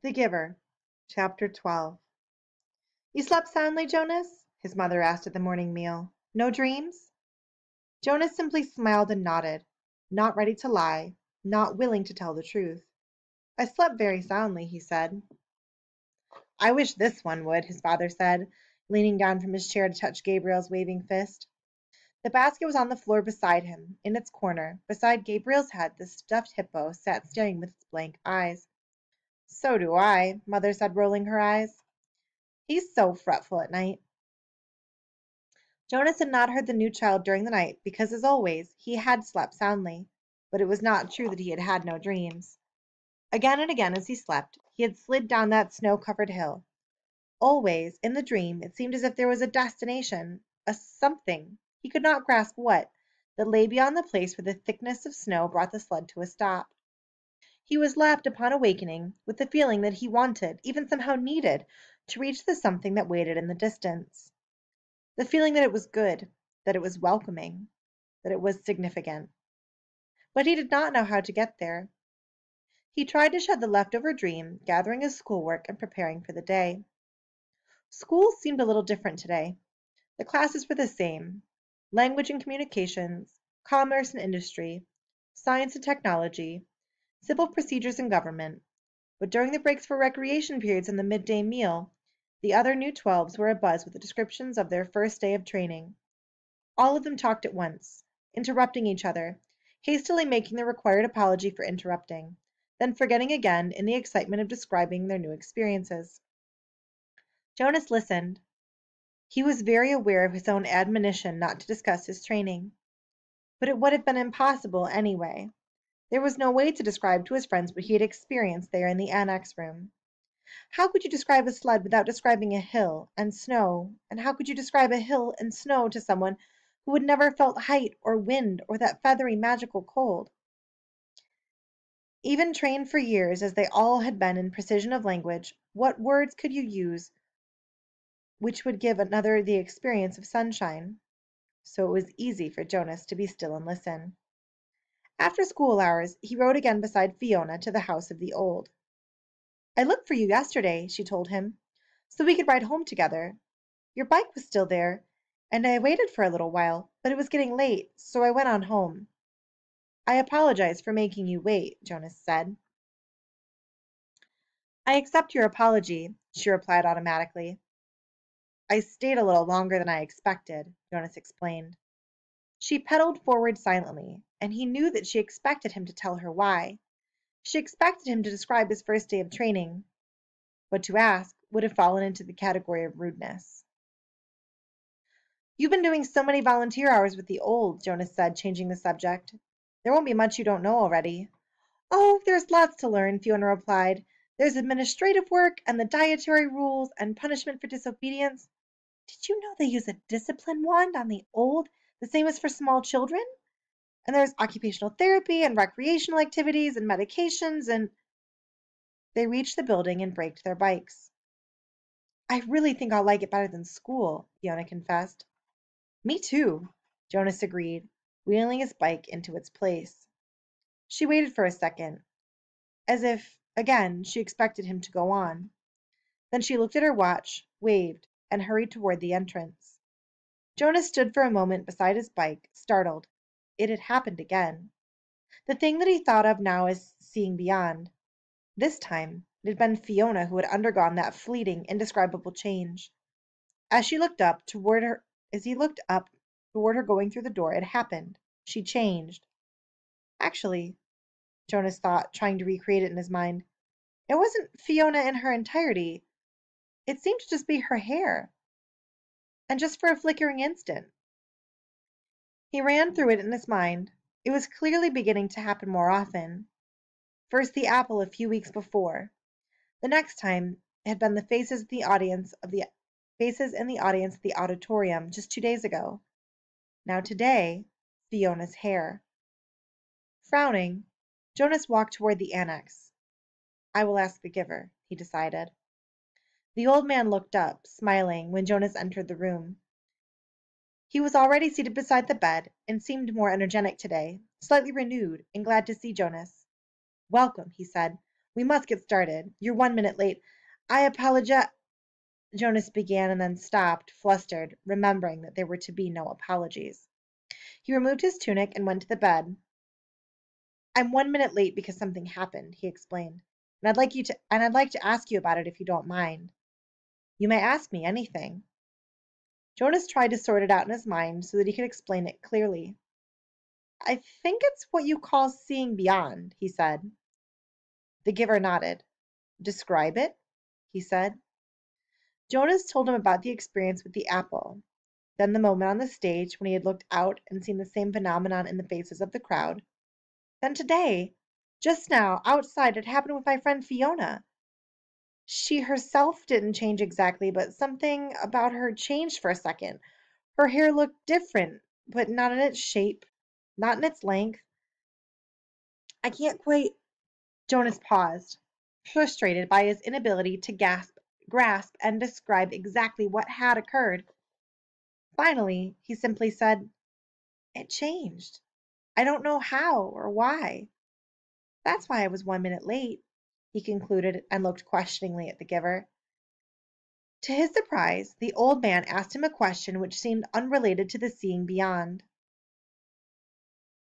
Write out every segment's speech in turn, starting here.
The Giver, Chapter 12. You slept soundly, Jonas? His mother asked at the morning meal. No dreams? Jonas simply smiled and nodded, not ready to lie, not willing to tell the truth. I slept very soundly, he said. I wish this one would, his father said, leaning down from his chair to touch Gabriel's waving fist. The basket was on the floor beside him. In its corner, beside Gabriel's head, the stuffed hippo sat staring with its blank eyes. So do I, Mother said, rolling her eyes. He's so fretful at night. Jonas had not heard the new child during the night because, as always, he had slept soundly, but it was not true that he had had no dreams. Again and again as he slept, he had slid down that snow-covered hill. Always, in the dream, it seemed as if there was a destination, a something, he could not grasp what, that lay beyond the place where the thickness of snow brought the sled to a stop. He was left, upon awakening, with the feeling that he wanted, even somehow needed, to reach the something that waited in the distance. The feeling that it was good, that it was welcoming, that it was significant. But he did not know how to get there. He tried to shed the leftover dream, gathering his schoolwork and preparing for the day. School seemed a little different today. The classes were the same: language and communications, commerce and industry, science and technology, civil procedures and government. But during the breaks for recreation periods and the midday meal, the other new 12s were abuzz with the descriptions of their first day of training. All of them talked at once, interrupting each other, hastily making the required apology for interrupting, then forgetting again in the excitement of describing their new experiences. Jonas listened. He was very aware of his own admonition not to discuss his training. But it would have been impossible anyway. There was no way to describe to his friends what he had experienced there in the annex room. How could you describe a sled without describing a hill and snow, and how could you describe a hill and snow to someone who had never felt height or wind or that feathery magical cold? Even trained for years as they all had been in precision of language, what words could you use which would give another the experience of sunshine? So it was easy for Jonas to be still and listen. After school hours, he rode again beside Fiona to the house of the old. I looked for you yesterday, she told him, so we could ride home together. Your bike was still there, and I waited for a little while, but it was getting late, so I went on home. I apologize for making you wait, Jonas said. I accept your apology, she replied automatically. I stayed a little longer than I expected, Jonas explained. She pedaled forward silently, and he knew that she expected him to tell her why. She expected him to describe his first day of training, but to ask would have fallen into the category of rudeness. You've been doing so many volunteer hours with the old, Jonas said, changing the subject. There won't be much you don't know already. Oh, there's lots to learn, Fiona replied. There's administrative work and the dietary rules and punishment for disobedience. Did you know they use a discipline wand on the old, the same as for small children? And there's occupational therapy and recreational activities and medications and... They reached the building and braked their bikes. I really think I'll like it better than school, Fiona confessed. Me too, Jonas agreed, wheeling his bike into its place. She waited for a second, as if, again, she expected him to go on. Then she looked at her watch, waved, and hurried toward the entrance. Jonas stood for a moment beside his bike, startled. It had happened again. The thing that he thought of now as seeing beyond. This time, it had been Fiona who had undergone that fleeting, indescribable change. As he looked up toward her going through the door, it happened. She changed. Actually, Jonas thought, trying to recreate it in his mind, it wasn't Fiona in her entirety. It seemed to just be her hair. And just for a flickering instant. He ran through it in his mind. It was clearly beginning to happen more often. First the apple a few weeks before. The next time it had been the faces in the audience of the auditorium just 2 days ago. Now today, Fiona's hair. Frowning, Jonas walked toward the annex. I will ask the giver, he decided. The old man looked up, smiling, when Jonas entered the room. He was already seated beside the bed and seemed more energetic today, slightly renewed and glad to see Jonas. Welcome, he said. We must get started. You're 1 minute late. I apologize. Jonas began and then stopped, flustered, remembering that there were to be no apologies. He removed his tunic and went to the bed. I'm 1 minute late because something happened, he explained. I'd like to ask you about it if you don't mind. You may ask me anything. Jonas tried to sort it out in his mind so that he could explain it clearly. I think it's what you call seeing beyond, he said. The giver nodded. Describe it, he said. Jonas told him about the experience with the apple, then the moment on the stage when he had looked out and seen the same phenomenon in the faces of the crowd. Then today, just now, outside, it happened with my friend Fiona. She herself didn't change exactly, but something about her changed for a second. Her hair looked different, but not in its shape, not in its length. I can't quite. Jonas paused, frustrated by his inability to grasp and describe exactly what had occurred. Finally, he simply said, It changed. I don't know how or why. That's why I was 1 minute late, he concluded and looked questioningly at the giver. To his surprise, the old man asked him a question which seemed unrelated to the seeing beyond.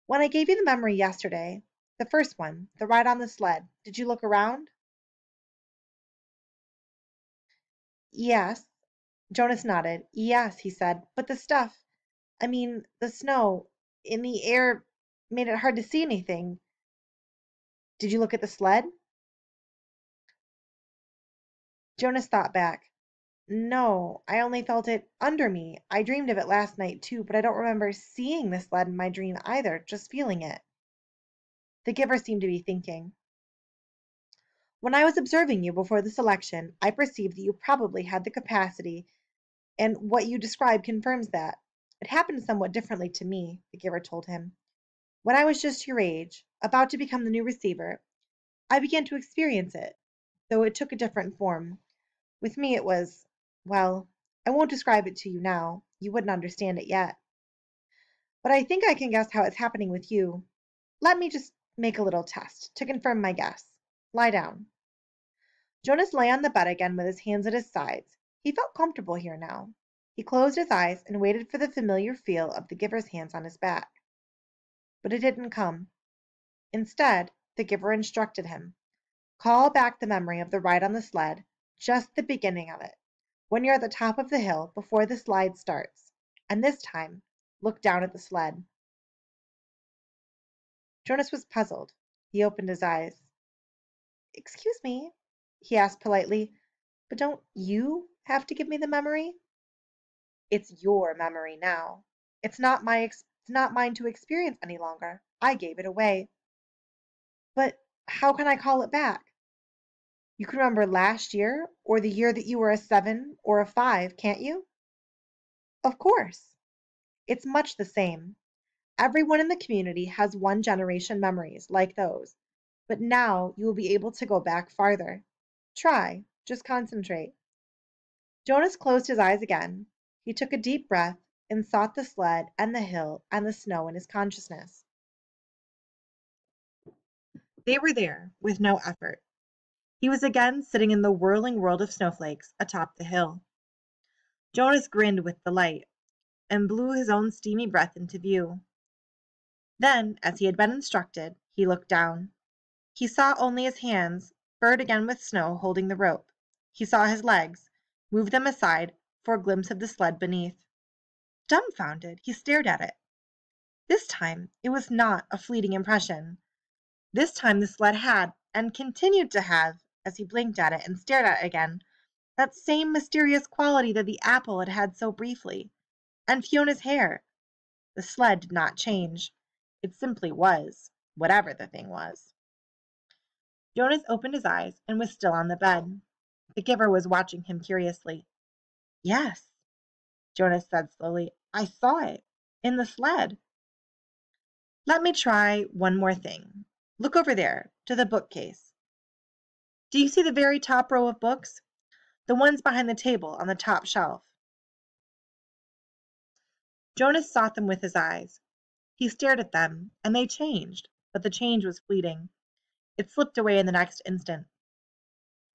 When I gave you the memory yesterday, the first one, the ride on the sled, did you look around? Yes. Jonas nodded. Yes, he said, but the stuff, the snow in the air made it hard to see anything. Did you look at the sled? Jonas thought back. No, I only felt it under me. I dreamed of it last night too, but I don't remember seeing the sled in my dream either, just feeling it. The giver seemed to be thinking. When I was observing you before this election, I perceived that you probably had the capacity, and what you describe confirms that. It happened somewhat differently to me, the giver told him. When I was just your age, about to become the new receiver, I began to experience it, though it took a different form. With me it was, well, I won't describe it to you now. You wouldn't understand it yet. But I think I can guess how it's happening with you. Let me just make a little test to confirm my guess. Lie down. Jonas lay on the bed again with his hands at his sides. He felt comfortable here now. He closed his eyes and waited for the familiar feel of the giver's hands on his back. But it didn't come. Instead, the giver instructed him. Call back the memory of the ride on the sled, just the beginning of it, when you're at the top of the hill before the slide starts. And this time, look down at the sled. Jonas was puzzled. He opened his eyes. Excuse me, he asked politely, but don't you have to give me the memory? It's your memory now. It's not mine to experience any longer. I gave it away. But how can I call it back? You can remember last year or the year that you were a 7 or a 5, can't you? Of course. It's much the same. Everyone in the community has one generation memories like those, but now you will be able to go back farther. Try, just concentrate. Jonas closed his eyes again. He took a deep breath and sought the sled and the hill and the snow in his consciousness. They were there, with no effort. He was again sitting in the whirling world of snowflakes atop the hill. Jonas grinned with delight and blew his own steamy breath into view. Then, as he had been instructed, he looked down. He saw only his hands, furred again with snow, holding the rope. He saw his legs, moved them aside for a glimpse of the sled beneath. Dumbfounded, he stared at it. This time it was not a fleeting impression. This time the sled had, and continued to have, as he blinked at it and stared at it again, that same mysterious quality that the apple had had so briefly. And Fiona's hair. The sled did not change. It simply was, whatever the thing was. Jonas opened his eyes and was still on the bed. The giver was watching him curiously. Yes, Jonas said slowly. I saw it. In the sled. Let me try one more thing. Look over there, to the bookcase. Do you see the very top row of books? The ones behind the table on the top shelf. Jonas sought them with his eyes. He stared at them, and they changed, but the change was fleeting. It slipped away in the next instant.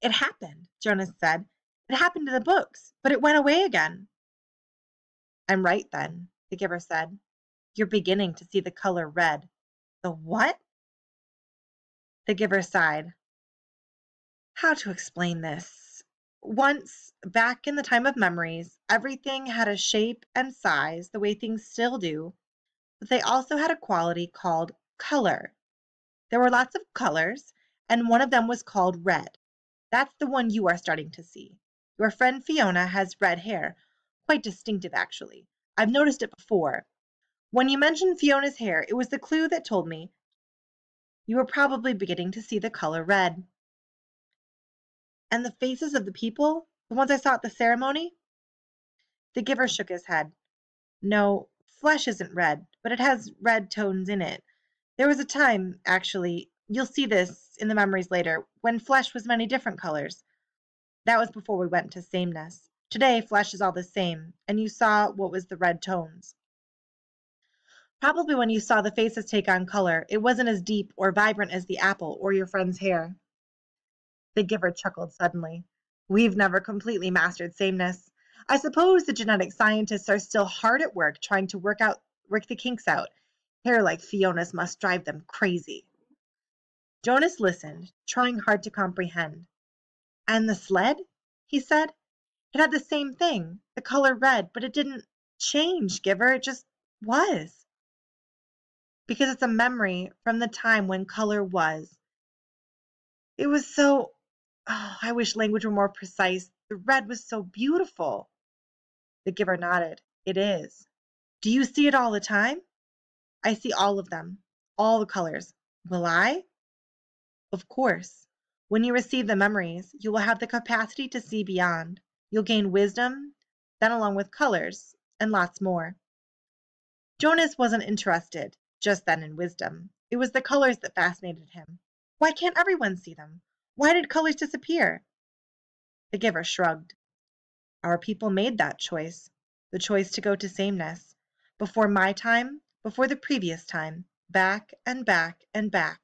It happened, Jonas said. It happened in the books, but it went away again. I'm right then, the giver said. You're beginning to see the color red. The what? The giver sighed. How to explain this? Once, back in the time of memories, everything had a shape and size the way things still do, but they also had a quality called color. There were lots of colors, and one of them was called red. That's the one you are starting to see. Your friend Fiona has red hair, quite distinctive actually. I've noticed it before. When you mentioned Fiona's hair, it was the clue that told me you were probably beginning to see the color red. And the faces of the people, the ones I saw at the ceremony? The giver shook his head. No, flesh isn't red, but it has red tones in it. There was a time, actually, you'll see this in the memories later, when flesh was many different colors. That was before we went to sameness. Today, flesh is all the same, and you saw what was the red tones. Probably when you saw the faces take on color, it wasn't as deep or vibrant as the apple or your friend's hair. The giver chuckled suddenly. We've never completely mastered sameness. I suppose the genetic scientists are still hard at work trying to work the kinks out. Hair like Fiona's must drive them crazy. Jonas listened, trying hard to comprehend. And the sled? He said. It had the same thing, the color red, but it didn't change, Giver. It just was. Because it's a memory from the time when color was. It was so... Oh, I wish language were more precise. The red was so beautiful. The giver nodded. It is. Do you see it all the time? I see all of them. All the colors. Will I? Of course. When you receive the memories, you will have the capacity to see beyond. You'll gain wisdom, then along with colors, and lots more. Jonas wasn't interested just then in wisdom. It was the colors that fascinated him. Why can't everyone see them? Why did colors disappear? The giver shrugged. Our people made that choice, the choice to go to sameness. Before my time, before the previous time, back and back and back.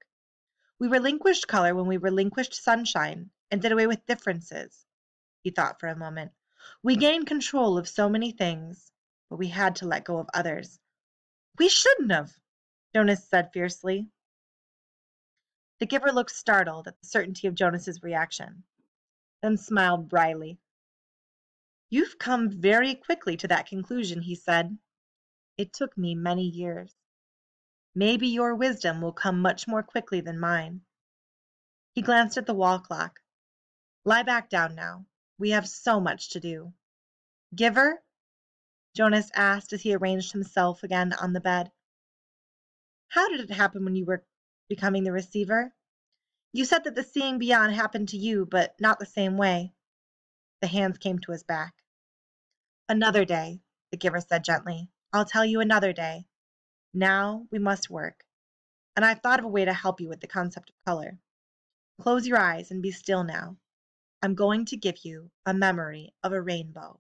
We relinquished color when we relinquished sunshine and did away with differences. He thought for a moment. We gained control of so many things, but we had to let go of others. We shouldn't have, Jonas said fiercely. The giver looked startled at the certainty of Jonas's reaction, then smiled wryly. You've come very quickly to that conclusion, he said. It took me many years. Maybe your wisdom will come much more quickly than mine. He glanced at the wall clock. Lie back down now. We have so much to do. Giver? Jonas asked as he arranged himself again on the bed. How did it happen when you were becoming the receiver? You said that the seeing beyond happened to you, but not the same way. The hands came to his back. Another day, the giver said gently. I'll tell you another day. Now we must work. And I've thought of a way to help you with the concept of color. Close your eyes and be still now. I'm going to give you a memory of a rainbow.